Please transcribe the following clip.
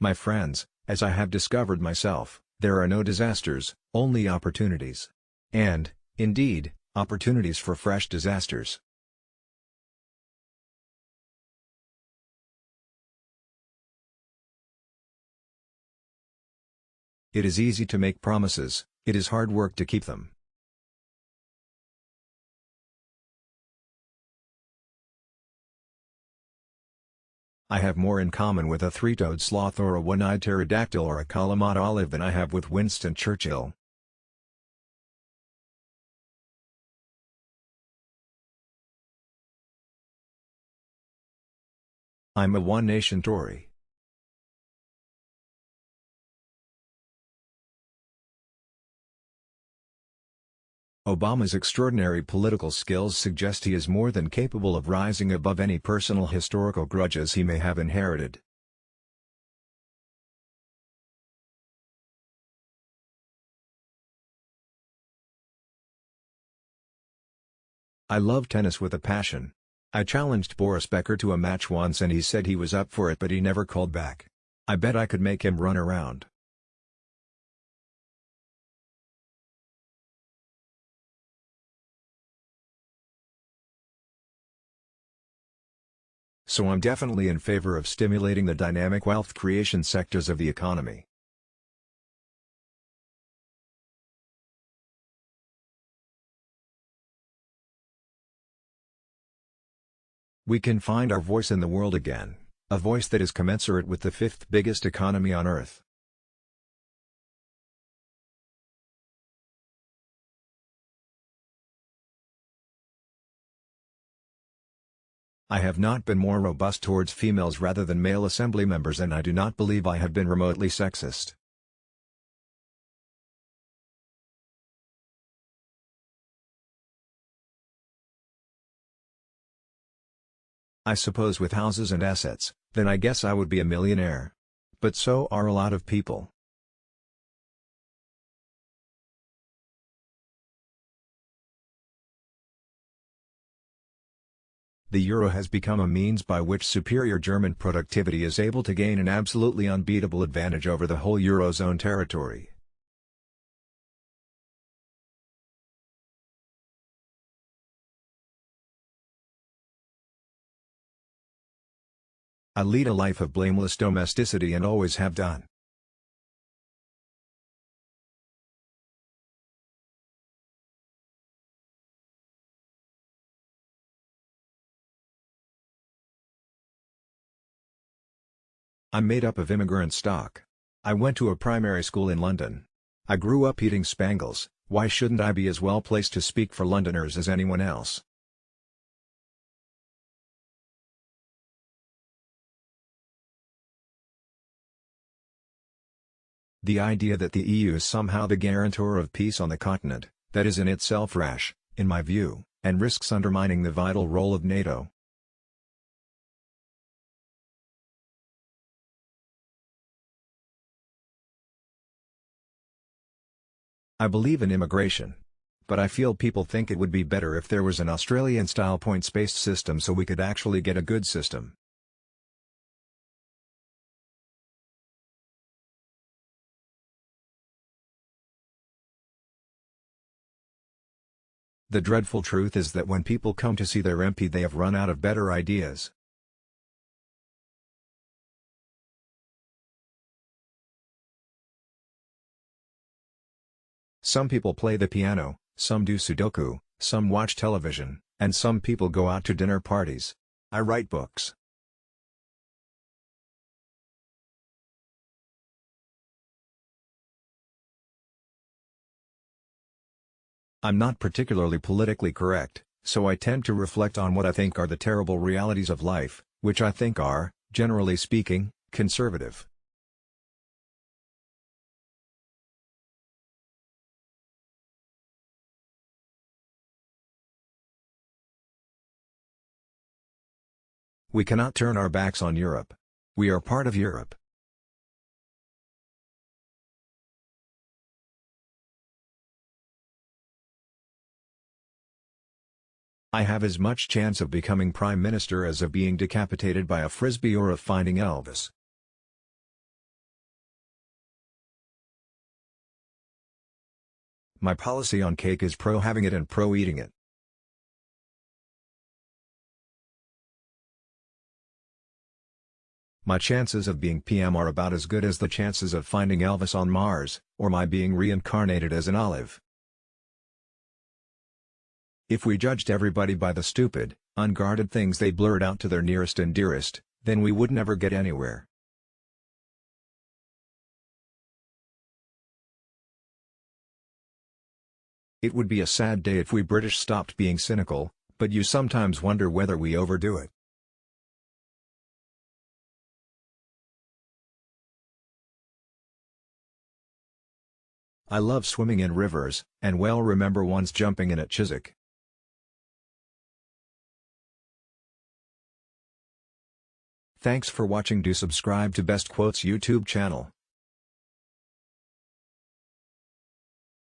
My friends, as I have discovered myself, there are no disasters, only opportunities. And, indeed, opportunities for fresh disasters. It is easy to make promises, it is hard work to keep them. I have more in common with a three-toed sloth or a one-eyed pterodactyl or a Kalamata olive than I have with Winston Churchill. I'm a one-nation Tory. Obama's extraordinary political skills suggest he is more than capable of rising above any personal historical grudges he may have inherited. I love tennis with a passion. I challenged Boris Becker to a match once and he said he was up for it, but he never called back. I bet I could make him run around. So I'm definitely in favor of stimulating the dynamic wealth creation sectors of the economy. We can find our voice in the world again, a voice that is commensurate with the fifth biggest economy on Earth. I have not been more robust towards females rather than male assembly members, and I do not believe I have been remotely sexist. I suppose with houses and assets, then I guess I would be a millionaire. But so are a lot of people. The euro has become a means by which superior German productivity is able to gain an absolutely unbeatable advantage over the whole eurozone territory. I lead a life of blameless domesticity and always have done. I'm made up of immigrant stock. I went to a primary school in London. I grew up eating Spangles. Why shouldn't I be as well placed to speak for Londoners as anyone else? The idea that the EU is somehow the guarantor of peace on the continent, that is in itself rash, in my view, and risks undermining the vital role of NATO. I believe in immigration. But I feel people think it would be better if there was an Australian-style points-based system so we could actually get a good system. The dreadful truth is that when people come to see their MP, they have run out of better ideas. Some people play the piano, some do Sudoku, some watch television, and some people go out to dinner parties. I write books. I'm not particularly politically correct, so I tend to reflect on what I think are the terrible realities of life, which I think are, generally speaking, conservative. We cannot turn our backs on Europe. We are part of Europe. I have as much chance of becoming Prime Minister as of being decapitated by a frisbee or of finding Elvis. My policy on cake is pro having it and pro eating it. My chances of being PM are about as good as the chances of finding Elvis on Mars, or my being reincarnated as an olive. If we judged everybody by the stupid, unguarded things they blurt out to their nearest and dearest, then we would never get anywhere. It would be a sad day if we British stopped being cynical, but you sometimes wonder whether we overdo it. I love swimming in rivers, and well remember once jumping in at Chiswick. Thanks for watching. Do subscribe to Best Quotes YouTube channel.